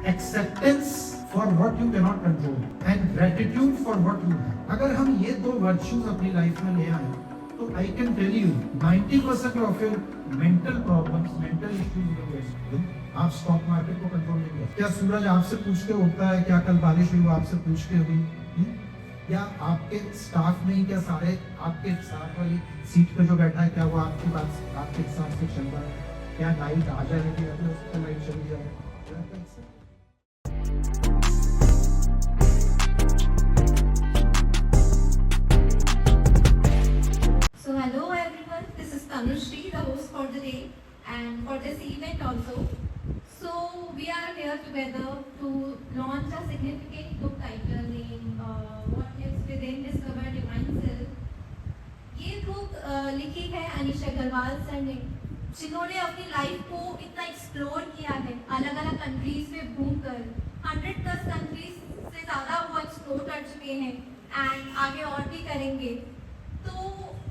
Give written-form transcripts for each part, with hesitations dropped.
Acceptance for what you cannot control and gratitude for what you have. अगर हम ये दो वर्च्यूज अपनी लाइफ में ले आए तो I can tell you 90% of your mental problems, mental issues, आप स्टॉक मार्केट को कंट्रोल नहीं कर। क्या सूरज आपसे पूछ के उठता है क्या कल बारिश हुई, वो आपसे पूछ के हुई? या आपके स्टाफ में ही क्या सारे आपके साथ वाली सीट पे जो बैठा है क्या वो आपकी बात आपके हिसाब से चल रहा है? क्या लाइट आ जाएगी या फिर उसका लाइट चली जाएगी? So hello everyone, this is Tanushree, the host for the day and for this event also. So we are here together to launch a significant book title in What Lives Within, Discover Divine Self. ये book लिखी है Anisha Agarwal sir ने, जिन्होंने अपनी life को इतना explore किया है, अलग अलग कंट्रीज में घूमकर 100+ कंट्रीज से ज़्यादा वो एक्सप्लोर कर चुके हैं एंड आगे और भी करेंगे। तो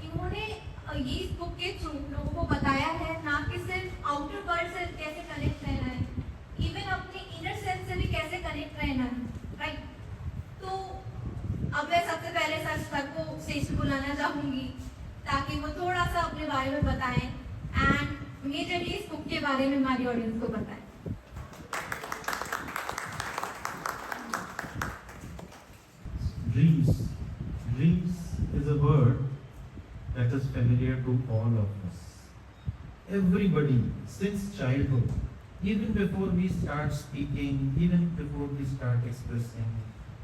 इन्होंने ये इस बुक के थ्रू लोगों को बताया है ना कि सिर्फ आउटर वर्ल्ड से कैसे कनेक्ट रहना है, इवन अपने इनर सेल्फ से भी कैसे कनेक्ट रहना है, राइट। तो अब मैं सबसे पहले सर को स्टेज पे बुलाना चाहूँगी ताकि वो थोड़ा सा अपने बारे में बताएं एंड मेजरली इस बुक के बारे में हमारी ऑडियंस को बताएं। Dreams is a word that is familiar to all of us. Everybody, since childhood, even before we start speaking, even before we start expressing,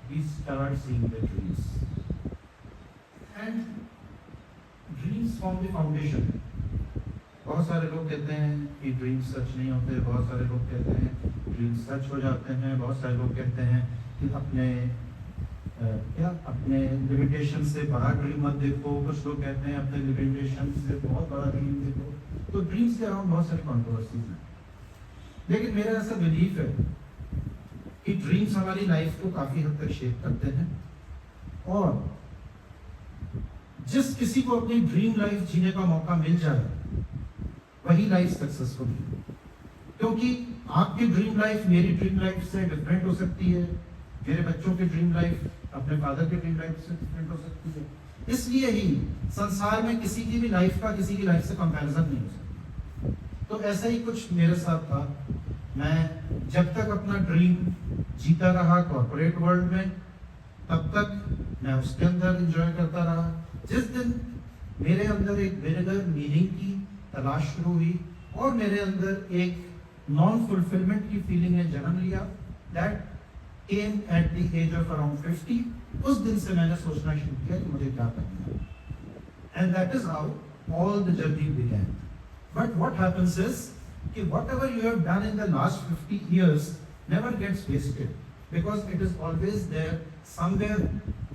we start seeing the dreams. And dreams form the foundation. बहुत सारे लोग कहते हैं कि dreams सच नहीं होते, बहुत सारे लोग कहते हैं ड्रीम्स सच हो जाते हैं, बहुत सारे लोग कहते हैं कि अपने लिमिटेशन से बड़ा ड्रीम मत देखो, कुछ लोग कहते हैं अपने लिमिटेशन से बहुत बड़ा ड्रीम देखो। तो ड्रीम्स के अराउंड बहुत सारी कॉन्ट्रोवर्सीज हैं, लेकिन मेरा ऐसा बिलीफ है कि ड्रीम्स हमारी लाइफ को काफी हद तक शेप करते हैं और जिस किसी को अपनी ड्रीम लाइफ जीने का मौका मिल जाए वही लाइफ सक्सेसफुल है। क्योंकि आपकी ड्रीम लाइफ मेरी ड्रीम लाइफ से डिफरेंट हो सकती है, मेरे बच्चों की ड्रीम लाइफ अपने फादर की ड्रीम लाइफ से डिफरेंट हो सकती है। इसलिए ही संसार में किसी की भी लाइफ का किसी की लाइफ से कंपैरिजन नहीं हो सकता। तो ऐसा ही कुछ मेरे साथ था। मैं जब तक अपना ड्रीम जीता रहा कॉर्पोरेट वर्ल्ड में, तब तक मैं उसके अंदर एंजॉय करता रहा। जिस दिन मेरे अंदर एक बिगर मीनिंग की तलाश शुरू हुई और मेरे अंदर एक नॉन फुलफिलमेंट की फीलिंग ने जन्म लिया, that came at the age of around 50, उस दिन से मैंने सोचना शुरू किया कि मुझे क्या करना है, and that is how all the journey began. But what happens is कि whatever you have done in the last 50 years never gets wasted, because it is always there somewhere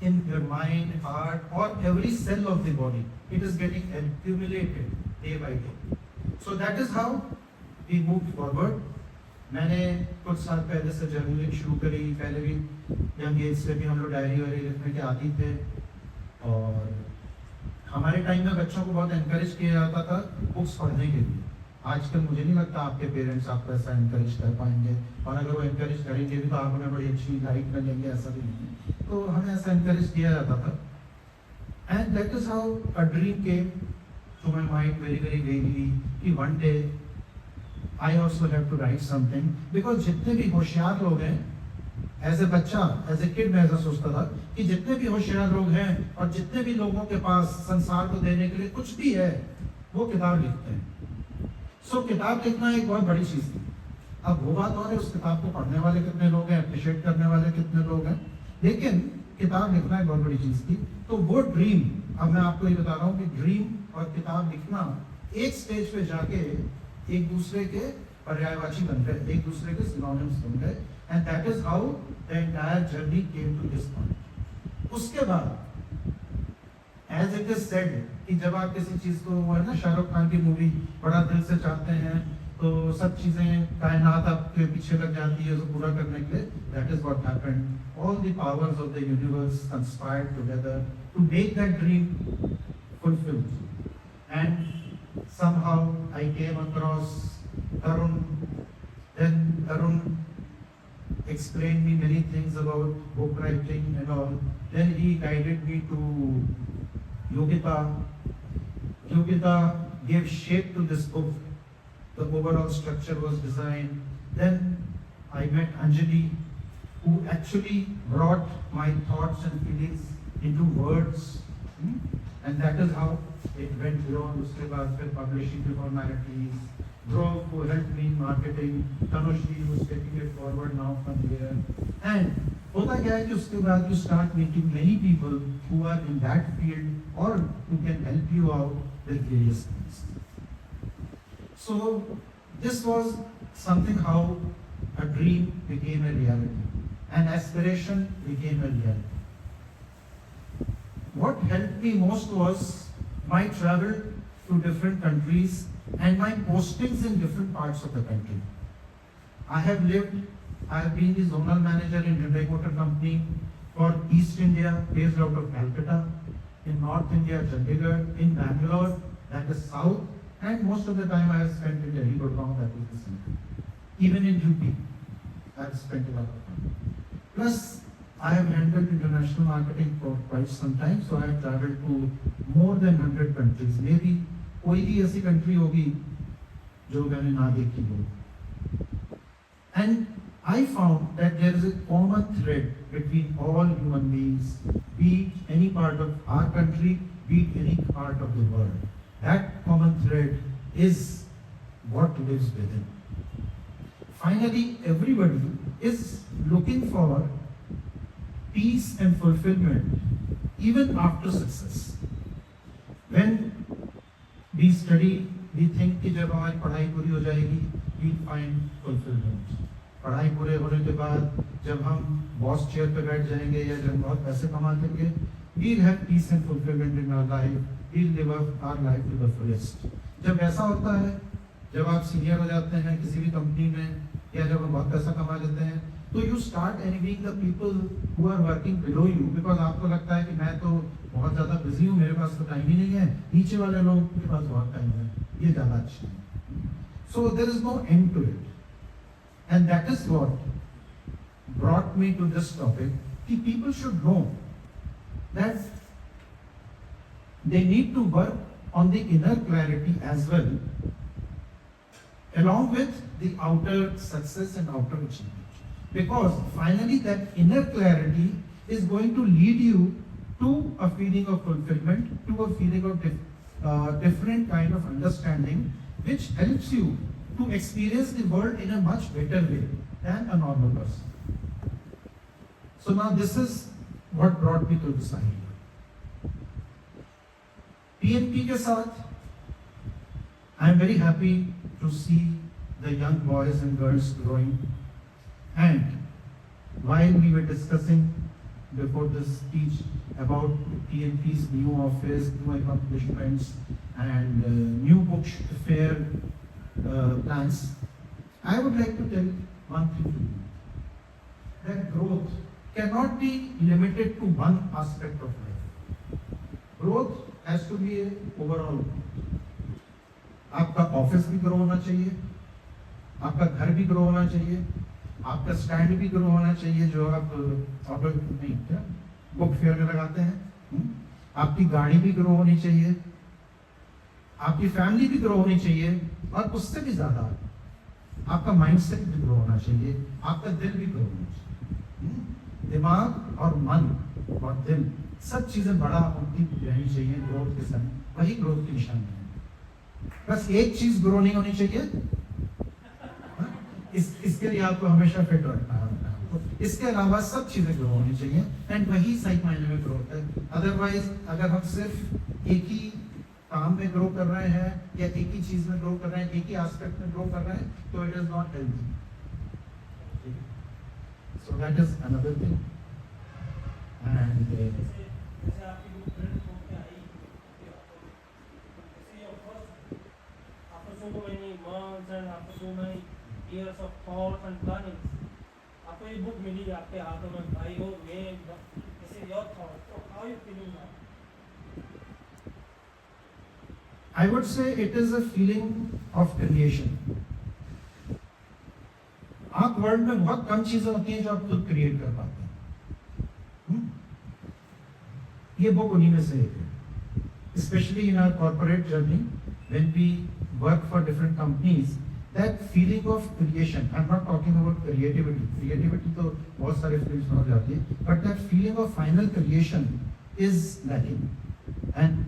in your mind, heart, or every cell of the body. It is getting accumulated day by day. So that is how we moved forward. मैंने कुछ साल पहले से journaling शुरू करी। पहले भी young age से भी हम लोग डायरी वायरी लिखने के आदी थे और हमारे टाइम में बच्चों को बहुत एनकरेज किया जाता था बुक्स पढ़ने के लिए। आजकल मुझे नहीं लगता आपके पेरेंट्स आपको ऐसा एनकरेज कर पाएंगे, और अगर वो एनकरेज करेंगे भी तो आप हमें बड़ी अच्छी लाइट में लेंगे, ऐसा भी नहीं। तो हमें ऐसा एनकरेज किया जाता था and that is how a dream came to my mind very very very कि one day I also have to write something, because जितने भी होशियार लोग हैं, एज ए बच्चा एज ए किड मैं ऐसा सोचता था कि जितने भी होशियार लोग हैं और जितने भी लोगों के पास संसार को देने के लिए कुछ भी है वो किताब लिखते हैं। सो किताब लिखना एक बहुत बड़ी चीज थी। अब वो बात और है उस किताब को पढ़ने वाले कितने लोग हैं, अप्रिशिएट करने वाले कितने लोग हैं, लेकिन किताब लिखना एक बहुत बड़ी चीज थी। तो वो ड्रीम, अब मैं आपको ये बता रहा हूँ कि ड्रीम और किताब लिखना एक स्टेज पे जाके एक दूसरे के पर्यायवाची बन गए, एक दूसरे के सिनोनिम्स बन गए, and that is how the entire journey came to this point. उसके बाद एज इट इज सेड कि जब आप किसी चीज को, वो है ना शाहरुख खान की मूवी, बड़ा दिल से चाहते हैं तो सब चीजें कायनात आपके पीछे लग जाती है उसको पूरा करने के लिए। That is what happened. All the powers of the universe conspired together to make that dream fulfilled, and somehow I came across Tarun. Then Tarun explained me many things about book writing and all. Then he guided me to Yogita. Yogita gave shape to this book. The overall structure was designed. Then I met Anjali, who actually brought my thoughts and feelings into words. And that is how it went beyond. उसके बाद फिर publishing के formalities. Dhruv, who helped me in marketing. Tanushri, who is taking it forward now from here. And होता क्या है कि उसके बाद you start meeting many people who are in that field or who can help you out with various things. So this was something how a dream became a reality. An aspiration became a reality. What helped me most was my travel to different countries and my postings in different parts of the country. I have been the zonal manager in Hyundai Motor Company for East India, based out of Calcutta, in North India, Chandigarh, in Bangalore, that is South, and most of the time I have spent in Delhi, Gurgaon, that is the center. Even in UP, I have spent a lot of time. Plus, I have handled international marketing for quite some time, so I have traveled to more than 100 countries. Maybe कोई भी ऐसी country होगी जो मैंने ना देखी हो. And I found that there is a common thread between all human beings, be it any part of our country, be it any part of the world. That common thread is what lives within. Finally, everybody is looking for peace and fulfillment even after success. When we study, we think कि जब हमारी पढ़ाई पूरी हो जाएगी, we'll find fulfillment. पढ़ाई पूरे होने के बाद जब हम बॉस चेयर पे बैठ जाएंगे या जब बहुत पैसे कमा लेंगे, we'll have peace and fulfillment in our life. We'll live our life to the fullest. जब ऐसा होता है, जब आप सीनियर हो जाते हैं किसी भी कंपनी में या जब हम बहुत पैसा कमा लेते हैं, तो you start envying the people who are working below you, because आपको लगता है कि मैं तो बहुत ज़्यादा बिजी हूँ, मेरे पास तो टाइम ही नहीं है, नीचे वाले लोगों के पास बहुत टाइम है, ये ज़्यादा अच्छा है. So there is no end to it, and that is what brought me to this topic. कि people should know that they need to work on the inner clarity as well, along with the outer success and outer achievement. Because finally that inner clarity is going to lead you to a feeling of fulfillment, to a feeling of different kind of understanding, which helps you to experience the world in a much better way than a normal person. So now this is what brought me to this idea. PNP के साथ, I am very happy to see the young boys and girls growing. And while we were discussing before this speech about PNP's new office, new accomplishments, and new book fair plans, I would like to tell one thing to you. That growth cannot be limited to one aspect of life. Growth has to be an overall growth. आपका office भी grow होना चाहिए, आपका घर भी grow होना चाहिए, आपका स्टैंड भी ग्रो होना चाहिए जो आप ऑटो नहीं क्या बुक फेयर में लगाते हैं, आपकी गाड़ी भी ग्रो होनी चाहिए, आपकी फैमिली भी ग्रो होनी चाहिए, और उससे भी ज्यादा आपका माइंडसेट भी ग्रो होना चाहिए, आपका दिल भी ग्रो होना चाहिए. दिमाग और मन और दिल सब चीजें बड़ा होती रहनी चाहिए ग्रोथ के समय, वही ग्रोथ की निशानी है. बस एक चीज ग्रो नहीं होनी चाहिए, इसके लिए आपको हमेशा फिट रखना है. इसके अलावा सब चीजें ग्रो होनी चाहिए, एंड वही सही मायने में ग्रोथ है. अदरवाइज अगर हम सिर्फ एक ही काम में ग्रो कर रहे हैं या एक ही चीज में ग्रो कर रहे हैं, एक ही एस्पेक्ट में ग्रो कर रहे हैं, तो it is not healthy. So that is another thing. And so many months and after so many years of thoughts and plannings, आपको ये बुक मिली आपके हाथों में, भाई हो ये this is your thought, so how are you feeling now? I would say it is a feeling of creation. आप world में बहुत कम चीजें होती हैं जो आप खुद क्रिएट कर पाते हैं। ये बुक उन्हीं में से एक है। Especially in our corporate journey, when we work for different companies, that feeling of creation, I'm not talking about creativity. Creativity तो बहुत सारे fields में हो जाती है, but that feeling of final creation is lacking. And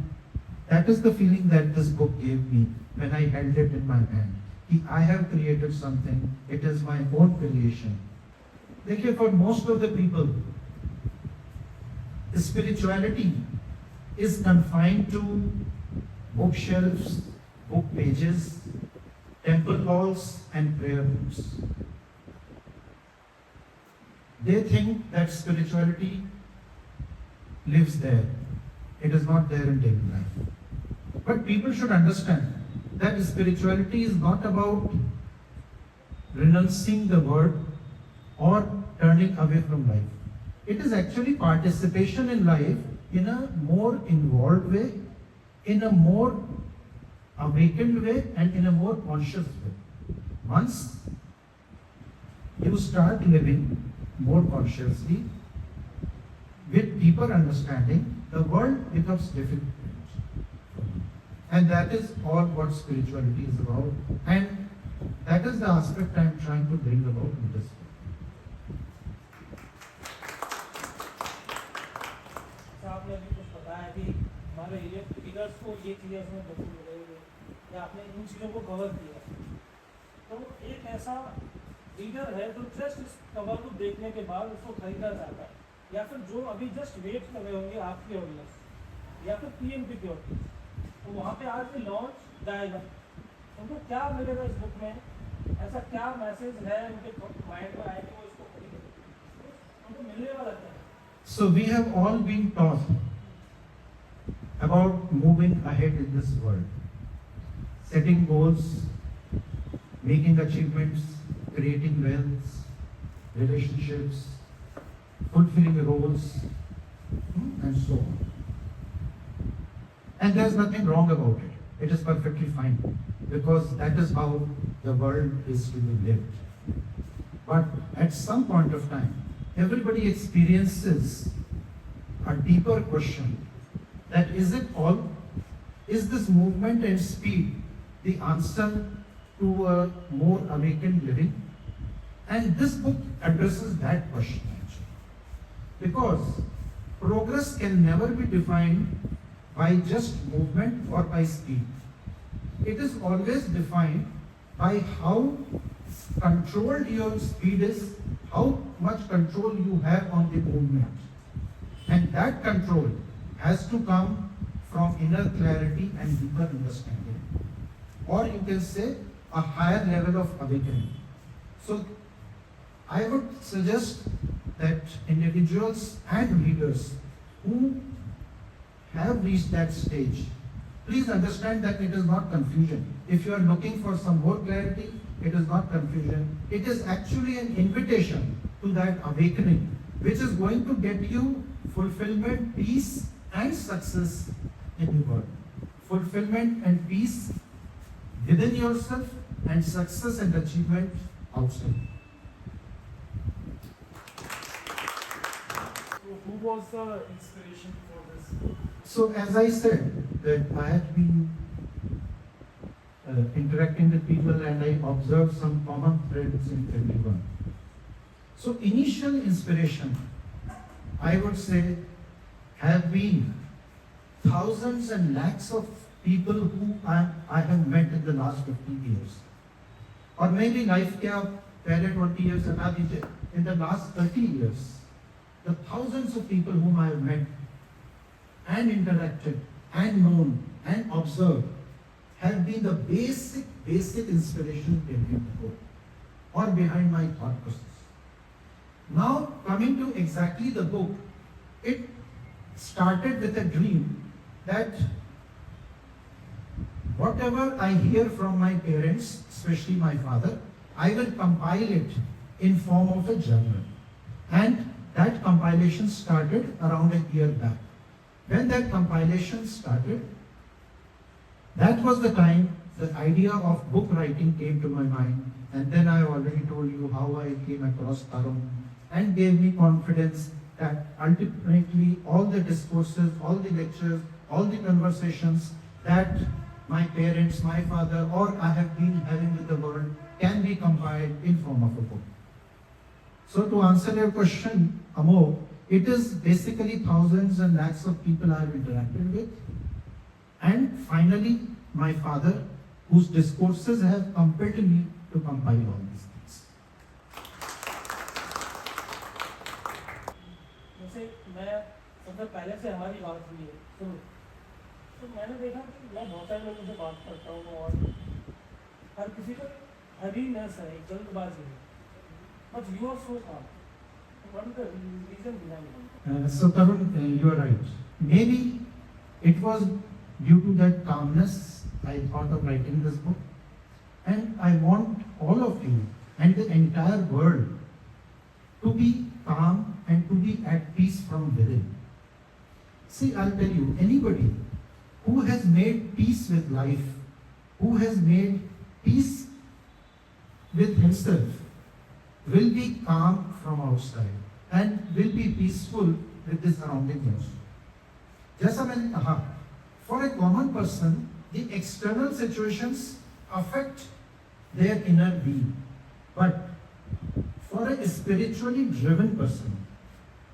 that is the feeling that this book gave me when I held it in my hand. कि I have created something, it is my own creation. देखिए, for most of the people, spirituality is confined to bookshelves, book pages, temple halls, and prayer rooms. They think that spirituality lives there. It is not there in daily life. But people should understand that spirituality is not about renouncing the word or turning away from life. It is actually participation in life in a more involved way, in a more awakened way, and in a more conscious way. Once you start living more consciously, with deeper understanding, the world becomes different. And that is all what spirituality is about. And that is the aspect I am trying to bring about in this book. आपने अभी कुछ बताया कि हमारे leaders को ये चीज़ें उसमें बिल्कुल हो गई है, या आपने इन चीज़ों को कवर किया। तो एक ऐसा लीडर है जो जस्ट इस कवर को देखने के बाद उसको खरीदना चाहता है, या फिर जो अभी जस्ट वेट कर रहे होंगे आपकी ऑडियंस या फिर पीएमपी की ऑडियंस, तो वहाँ पे आज भी लॉन्च जाएगा, उनको क्या मिलेगा इस बुक में? ऐसा क्या मैसेज है उनके माइंड में आए कि वो इसको खरीदें? उनको मिलने वाला क्या है? So we have all been taught about moving ahead in this world, setting goals, making achievements, creating wealth, relationships, fulfilling roles, and so on. And there's nothing wrong about it. It is perfectly fine, because that is how the world is to be lived. But at some point of time, everybody experiences a deeper question, that is this movement and speed the answer to a more awakened living? And this book addresses that question actually. Because progress can never be defined by just movement or by speed. It is always defined by how controlled your speed is, how much control you have on the movement. And that control has to come from inner clarity and deeper understanding. Or you can say a higher level of awakening. So I would suggest that individuals and leaders who have reached that stage, please understand that it is not confusion. If you are looking for some more clarity, it is not confusion. It is actually an invitation to that awakening, which is going to get you fulfillment, peace, and success in the world. Fulfillment and peace within yourself, and success and achievement outside. So who was the inspiration for this? So as I said, that I have been interacting with people and I observed some common threads in everyone. So initial inspiration, I would say, have been thousands and lakhs of people who I have met in the last 50 years. Or maybe life के आप पहले 20 years हटा दीजिए, in the last 30 years, the thousands of people whom I have met and interacted and known and observed have been the basic inspiration behind the book or behind my thought process. Now coming to exactly the book, it started with a dream that whatever I hear from my parents, especially my father, I will compile it in form of a journal. And that compilation started around a year back. When that compilation started, that was the time the idea of book writing came to my mind, And then I already told you how I came across Tarun and gave me confidence that ultimately all the discourses, all the lectures, all the conversations that my parents, my father, or I have been having with the world can be compiled in form of a book. So to answer your question, Amol, it is basically thousands and lakhs of people I have interacted with. And finally, my father, whose discourses have compelled me to compile all these things. जैसे मैं मतलब पहले से हमारी बात हुई है शुरू, तो मैंने देखा कि मैं बहुत सारे लोगों से बात करता हूँ और हर किसी को हरीनेस है, एक जल्दबाजी है, बट यू आर सो काम. What is the reason behind it? So Tarun, you are right. Maybe it was due to that calmness I thought of writing this book. And I want all of you and the entire world to be calm and to be at peace from within. See, I'll tell you, anybody who has made peace with life, who has made peace with himself, will be calm from outside and will be peaceful with the surrounding world. जैसा मैंने कहा, for a common person, the external situations affect their inner being. But for a spiritually driven person,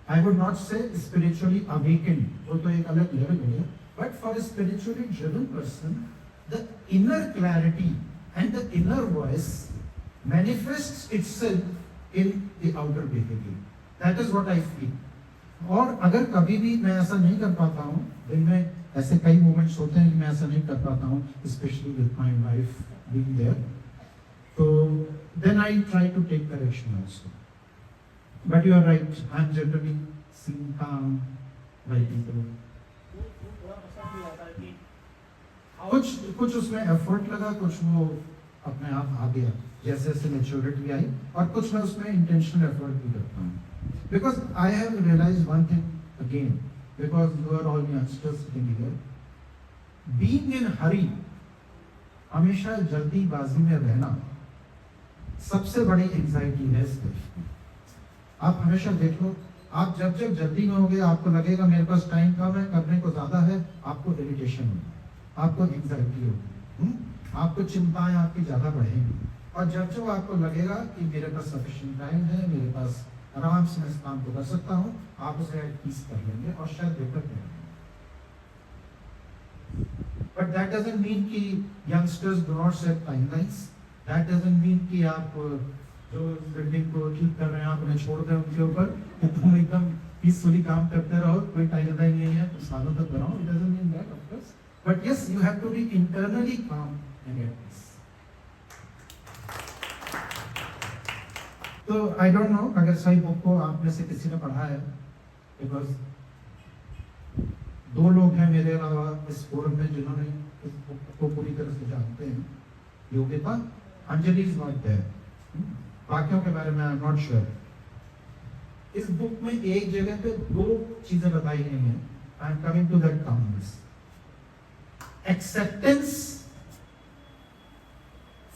I would not say spiritually awakened, वो तो एक अलग level हो गया, but for a spiritually driven person, the inner clarity and the inner voice manifests itself in the outer behavior. That is what I feel. और अगर कभी भी मैं ऐसा नहीं कर पाता हूँ, दिन में ऐसे कई मोमेंट्स होते हैं कि मैं ऐसा नहीं कर पाता हूँ, especially with my wife being there, so then I try to take correction also. But you are right, I am generally seen calm by people. थोड़ा पसंद भी आता है कि कुछ उसमें एफर्ट लगा, कुछ वो अपने आप आ गया जैसे जैसे मैच्योरिटी आई, और कुछ मैं उसमें इंटेंशनल एफर्ट भी करता हूँ. Because I have realized one thing again, because you are all youngsters sitting here, being in hurry, हमेशा जल्दीबाजी में रहना सबसे बड़ी एंजाइटी है इस लाइफ में. आप हमेशा देख लो, आप जब जब जल्दी में होगे, आपको लगेगा मेरे पास टाइम कम है, करने को ज्यादा है, आपको इरिटेशन होगी, आपको एंजाइटी होगी, आपको चिंताएं आपकी ज्यादा बढ़ेंगी. और जब जब आपको लगेगा कि मेरे पास सफिशिएंट टाइम है, मेरे पास आराम से मैं इस काम को कर सकता हूँ, आप उसे पीस कर लेंगे और शायद बेहतर करेंगे. But that doesn't mean कि youngsters do not set timelines. That doesn't mean कि आप जो बिल्डिंग को ठीक कर रहे हैं आप उन्हें छोड़ दें उनके ऊपर, कि तुम एकदम पीसफुली काम करते रहो, कोई टाइमलाइन नहीं है तो सालों तक बनाओ. It doesn't mean that, of course. But yes, you have to be internally calm and at peace. तो आई डोंट नो अगर सही बुक को आप में से किसी ने पढ़ा है, बिकॉज 2 लोग हैं मेरे अलावा इस फोरम में जिन्होंने इस बुक को पूरी तरह से जानते हैं. Yogita, Anjali is not there, बाकियों के बारे में आई एम नॉट श्योर. इस बुक में एक जगह पे 2 चीजें बताई गई हैं. I am coming to that calmness. Acceptance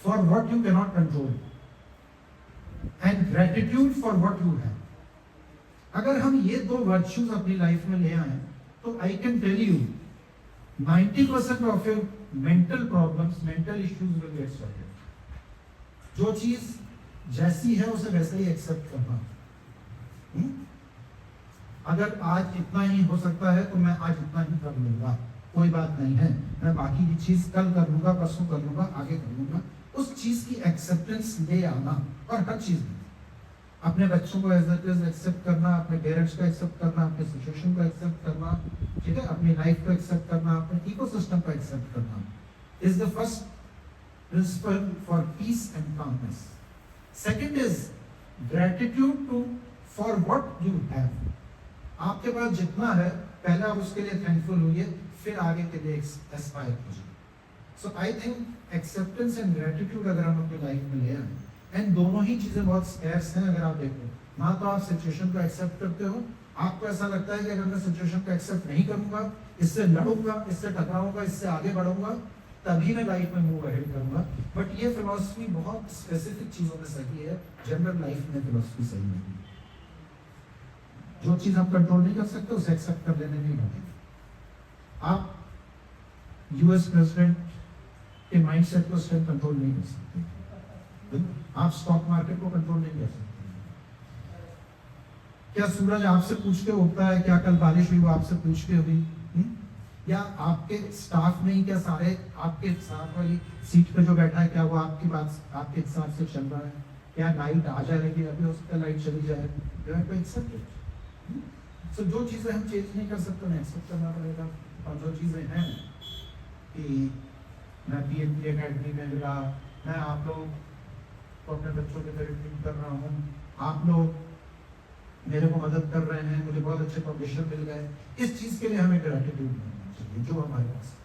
for what you can not control and gratitude for what you have. अगर हम ये 2 virtues अपनी लाइफ में ले आए तो I can tell you 90% of your mental problems, mental issues will get sorted. जो चीज जैसी है उसे वैसे ही एक्सेप्ट करना. अगर आज इतना ही हो सकता है तो मैं आज इतना ही कर लूंगा, कोई बात नहीं है, मैं बाकी की चीज कल कर लूंगा, परसों कर लूंगा, आगे कर लूंगा. उस चीज की एक्सेप्टेंस ले आना. और हर चीज में अपने बच्चों को एज इट इज एक्सेप्ट करना, अपने पेरेंट्स को एक्सेप्ट करना, अपने सिचुएशन को एक्सेप्ट करना, ठीक है, अपनी लाइफ को एक्सेप्ट करना, अपने इकोसिस्टम को एक्सेप्ट करना is the first principle for peace and calmness. Second is gratitude to for what you have. आपके पास जितना है पहले आप उसके लिए थैंकफुल होइए, फिर आगे के लिए एस्पायर कीजिए. So I think acceptance and gratitude अगर हम अपनी लाइफ में ले आए, एंड दोनों ही चीजें बहुत स्कैर्स हैं. अगर आप देखो ना तो आप सिचुएशन को एक्सेप्ट करते हो, आपको ऐसा लगता है कि अगर मैं सिचुएशन को एक्सेप्ट नहीं करूंगा, इससे लड़ूंगा, इससे टकराऊंगा, इससे आगे बढ़ूंगा, तभी मैं लाइफ में मूव अहेड करूंगा। बट ये फिलॉसफी बहुत स्पेसिफिक चीजों में सही है, जनरल लाइफ में फिलॉसफी सही नहीं है। जो चीज आप कंट्रोल नहीं कर सकते उसे एक्सेप्ट कर लेने नहीं पड़ेगा। आप यूएस प्रेसिडेंट के माइंडसेट को इस टाइम कंट्रोल नहीं कर सकते, आप स्टॉक मार्केट को कंट्रोल नहीं कर सकते। क्या सूरज आपसे पूछ के उठता है, क्या कल बारिश हुई वो आपसे पूछ के हुई? या आपके स्टाफ में ही क्या सारे आपके साथ वाली सीट पे जो बैठा है क्या वो आपकी बात आपके हिसाब से चल रहा है? क्या लाइट आ जाएगी, अभी हो सकता है लाइट चली जाए, तो जो चीजें हम चेंज नहीं कर सकते उन्हें एक्सेप्ट करना पड़ेगा। और जो चीजें हैं कि मैं PMP अकेडमी में मिला, मैं आप लोग को अपने बच्चों के तरह ट्रीट कर रहा हूँ, आप लोग मेरे को मदद कर रहे हैं, मुझे बहुत अच्छे पब्लिशर मिल गए, इस चीज के लिए हमें ग्रेटिट्यूड होना चाहिए जो हमारे पास है।